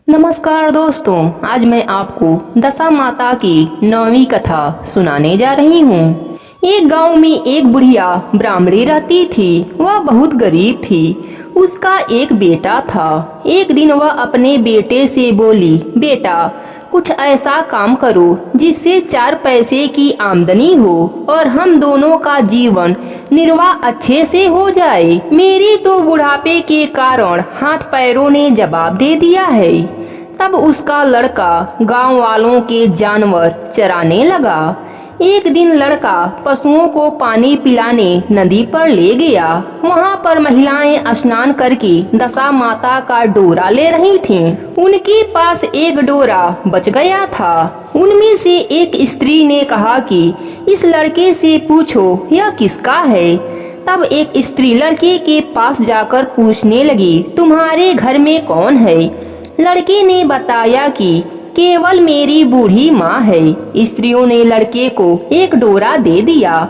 नमस्कार दोस्तों, आज मैं आपको दशा माता की 9वीं कथा सुनाने जा रही हूँ। एक गांव में एक बुढ़िया ब्राह्मणी रहती थी। वह बहुत गरीब थी। उसका एक बेटा था। एक दिन वह अपने बेटे से बोली, बेटा कुछ ऐसा काम करो जिससे 4 पैसे की आमदनी हो और हम दोनों का जीवन निर्वाह अच्छे से हो जाए। मेरी तो बुढ़ापे के कारण हाथ पैरों ने जवाब दे दिया है। तब उसका लड़का गांव वालों के जानवर चराने लगा। एक दिन लड़का पशुओं को पानी पिलाने नदी पर ले गया। वहां पर महिलाएं स्नान करके दशा माता का डोरा ले रही थीं। उनके पास एक डोरा बच गया था। उनमें से एक स्त्री ने कहा कि इस लड़के से पूछो यह किसका है। तब एक स्त्री लड़के के पास जाकर पूछने लगी, तुम्हारे घर में कौन है। लड़के ने बताया कि केवल मेरी बूढ़ी माँ है। स्त्रियों ने लड़के को एक डोरा दे दिया।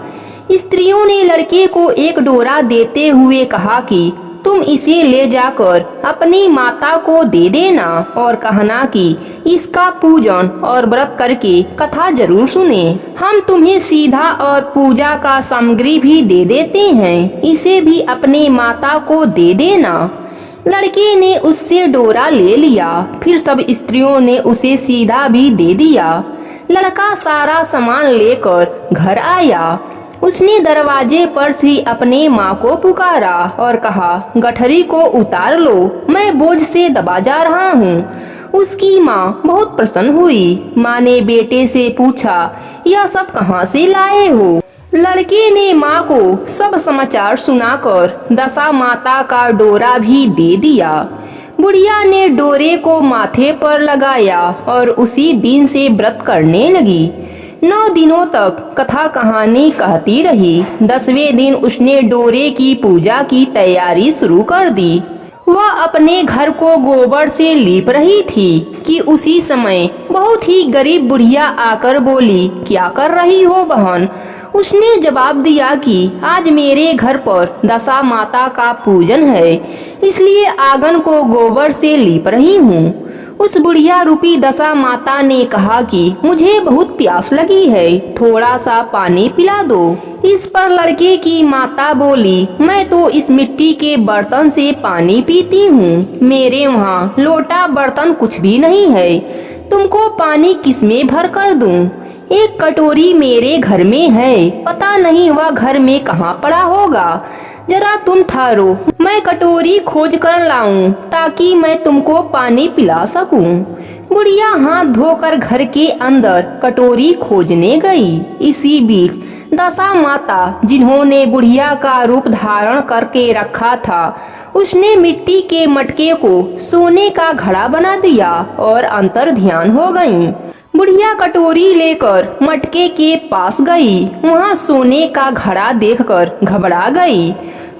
स्त्रियों ने लड़के को एक डोरा देते हुए कहा कि तुम इसे ले जाकर अपनी माता को दे देना और कहना कि इसका पूजन और व्रत करके कथा जरूर सुने। हम तुम्हें सीधा और पूजा का सामग्री भी दे देते हैं, इसे भी अपनी माता को दे देना। लड़के ने उससे डोरा ले लिया। फिर सब स्त्रियों ने उसे सीधा भी दे दिया। लड़का सारा सामान लेकर घर आया। उसने दरवाजे पर से अपने माँ को पुकारा और कहा, गठरी को उतार लो, मैं बोझ से दबा जा रहा हूँ। उसकी माँ बहुत प्रसन्न हुई। माँ ने बेटे से पूछा, यह सब कहाँ से लाए हो। लड़के ने माँ को सब समाचार सुनाकर दशा माता का डोरा भी दे दिया। बुढ़िया ने डोरे को माथे पर लगाया और उसी दिन से व्रत करने लगी। 9 दिनों तक कथा कहानी कहती रही। 10वें दिन उसने डोरे की पूजा की तैयारी शुरू कर दी। वह अपने घर को गोबर से लीप रही थी कि उसी समय बहुत ही गरीब बुढ़िया आकर बोली, क्या कर रही हो बहन। उसने जवाब दिया कि आज मेरे घर पर दशा माता का पूजन है, इसलिए आंगन को गोबर से लीप रही हूँ। उस बुढ़िया रूपी दशा माता ने कहा कि मुझे बहुत प्यास लगी है, थोड़ा सा पानी पिला दो। इस पर लड़के की माता बोली, मैं तो इस मिट्टी के बर्तन से पानी पीती हूँ, मेरे वहाँ लोटा बर्तन कुछ भी नहीं है, तुमको पानी किसमें भर कर दूँ। एक कटोरी मेरे घर में है, पता नहीं वह घर में कहाँ पड़ा होगा। जरा तुम ठहरो, मैं कटोरी खोज कर लाऊं ताकि मैं तुमको पानी पिला सकूं। बुढ़िया हाथ धोकर घर के अंदर कटोरी खोजने गई। इसी बीच दशा माता, जिन्होंने बुढ़िया का रूप धारण करके रखा था, उसने मिट्टी के मटके को सोने का घड़ा बना दिया और अंतर ध्यान हो गई। बुढ़िया कटोरी लेकर मटके के पास गई। वहाँ सोने का घड़ा देखकर घबरा गई।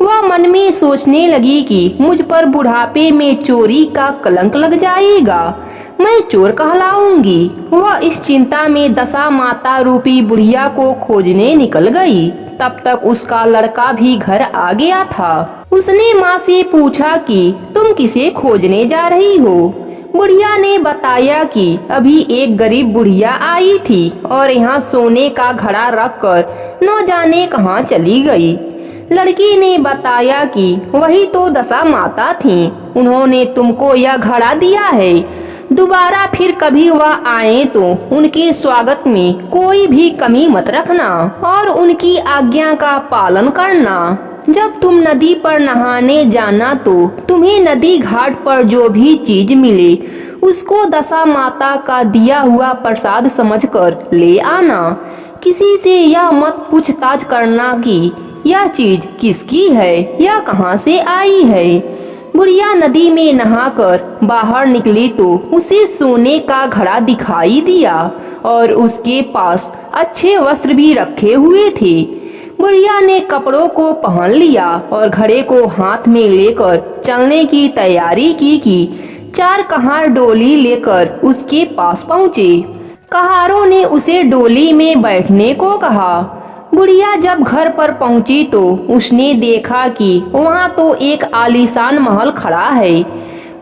वह मन में सोचने लगी कि मुझ पर बुढ़ापे में चोरी का कलंक लग जाएगा, मैं चोर कहलाऊंगी। वह इस चिंता में दशा माता रूपी बुढ़िया को खोजने निकल गई। तब तक उसका लड़का भी घर आ गया था। उसने माँ से पूछा कि तुम किसे खोजने जा रही हो। बुढ़िया ने बताया कि अभी एक गरीब बुढ़िया आई थी और यहाँ सोने का घड़ा रखकर न जाने कहाँ चली गई। लड़की ने बताया कि वही तो दशा माता थीं, उन्होंने तुमको यह घड़ा दिया है। दोबारा फिर कभी वह आए तो उनके स्वागत में कोई भी कमी मत रखना और उनकी आज्ञा का पालन करना। जब तुम नदी पर नहाने जाना तो तुम्हें नदी घाट पर जो भी चीज मिले उसको दशा माता का दिया हुआ प्रसाद समझकर ले आना। किसी से यह मत पूछताछ करना कि यह चीज किसकी है, यह कहाँ से आई है। बुढ़िया नदी में नहाकर बाहर निकली तो उसे सोने का घड़ा दिखाई दिया और उसके पास अच्छे वस्त्र भी रखे हुए थे। बुढ़िया ने कपड़ों को पहन लिया और घड़े को हाथ में लेकर चलने की तैयारी की कि 4 कहार डोली लेकर उसके पास पहुँचे। कहारों ने उसे डोली में बैठने को कहा। बुढ़िया जब घर पर पहुंची तो उसने देखा कि वहां तो एक आलीशान महल खड़ा है।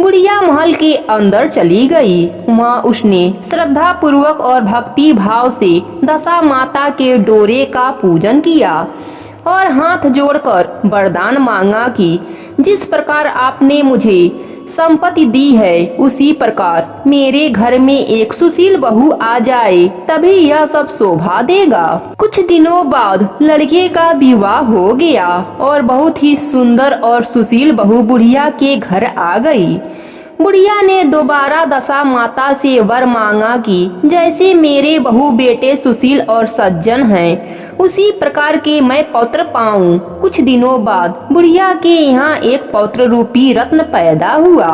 बुढ़िया महल के अंदर चली गई। वहाँ उसने श्रद्धा पूर्वक और भक्ति भाव से दशा माता के डोरे का पूजन किया और हाथ जोड़कर वरदान मांगा कि जिस प्रकार आपने मुझे संपत्ति दी है उसी प्रकार मेरे घर में एक सुशील बहू आ जाए, तभी यह सब शोभा देगा। कुछ दिनों बाद लड़के का विवाह हो गया और बहुत ही सुंदर और सुशील बहू बुढ़िया के घर आ गई। बुढ़िया ने दोबारा दशा माता से वर मांगा कि जैसे मेरे बहू बेटे सुशील और सज्जन हैं, उसी प्रकार के मैं पौत्र पाऊं। कुछ दिनों बाद बुढ़िया के यहाँ एक पौत्र रूपी रत्न पैदा हुआ।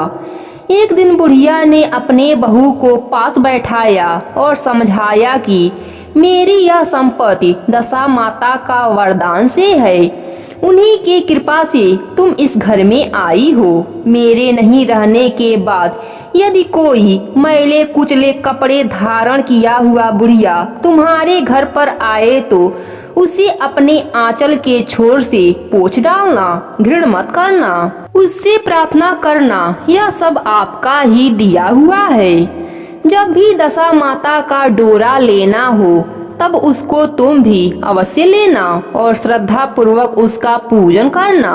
एक दिन बुढ़िया ने अपने बहू को पास बैठाया और समझाया कि मेरी यह संपत्ति दशा माता का वरदान से है। उन्हीं की कृपा से तुम इस घर में आई हो। मेरे नहीं रहने के बाद यदि कोई मैले कुचले कपड़े धारण किया हुआ बुढ़िया तुम्हारे घर पर आए तो उसे अपने आंचल के छोर से पोंछ डालना, घृण मत करना, उससे प्रार्थना करना, यह सब आपका ही दिया हुआ है। जब भी दशा माता का डोरा लेना हो तब उसको तुम भी अवश्य लेना और श्रद्धा पूर्वक उसका पूजन करना।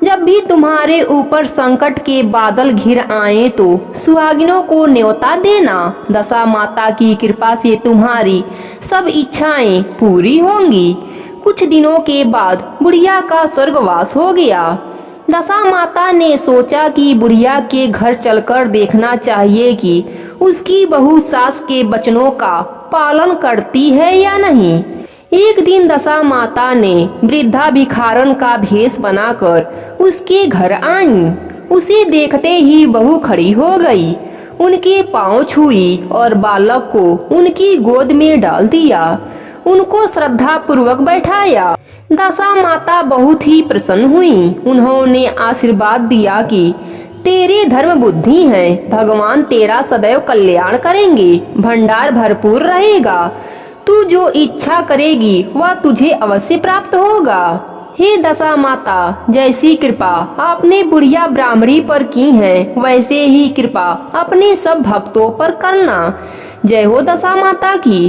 जब भी तुम्हारे ऊपर संकट के बादल घिर आए तो सुहागिनों को न्योता देना। दशा माता की कृपा से तुम्हारी सब इच्छाएं पूरी होंगी। कुछ दिनों के बाद बुढ़िया का स्वर्गवास हो गया। दशा माता ने सोचा कि बुढ़िया के घर चलकर देखना चाहिए कि उसकी बहू सास के वचनों का पालन करती है या नहीं। एक दिन दशा माता ने वृद्धा भिखारन का भेष बनाकर उसके घर आई। उसे देखते ही बहू खड़ी हो गई, उनके पांव छुई और बालक को उनकी गोद में डाल दिया, उनको श्रद्धा पूर्वक बैठाया। दशा माता बहुत ही प्रसन्न हुई। उन्होंने आशीर्वाद दिया कि तेरे धर्म बुद्धि है, भगवान तेरा सदैव कल्याण करेंगे, भंडार भरपूर रहेगा, तू जो इच्छा करेगी वह तुझे अवश्य प्राप्त होगा। हे दशा माता, जैसी कृपा आपने बुढ़िया ब्राह्मणी पर की है वैसे ही कृपा अपने सब भक्तों पर करना। जय हो दशा माता की।